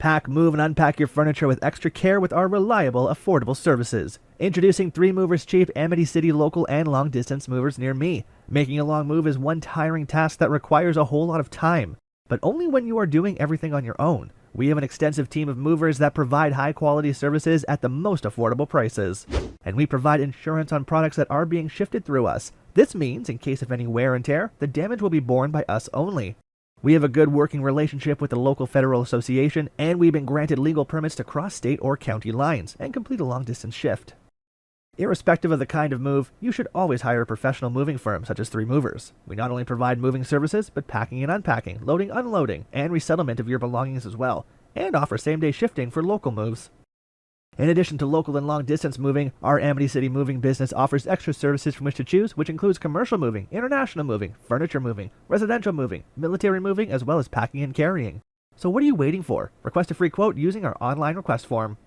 Pack, move, and unpack your furniture with extra care with our reliable, affordable services. Introducing 3 Movers Cheap, Amite City local and long-distance movers near me. Making a long move is one tiring task that requires a whole lot of time, but only when you are doing everything on your own. We have an extensive team of movers that provide high-quality services at the most affordable prices. And we provide insurance on products that are being shifted through us. This means, in case of any wear and tear, the damage will be borne by us only. We have a good working relationship with the local federal association, and we've been granted legal permits to cross state or county lines and complete a long-distance shift. Irrespective of the kind of move, you should always hire a professional moving firm such as 3 Movers. We not only provide moving services, but packing and unpacking, loading, unloading, and resettlement of your belongings as well, and offer same-day shifting for local moves. In addition to local and long-distance moving, our Amite City Moving business offers extra services from which to choose, which includes commercial moving, international moving, furniture moving, residential moving, military moving, as well as packing and carrying. So what are you waiting for? Request a free quote using our online request form.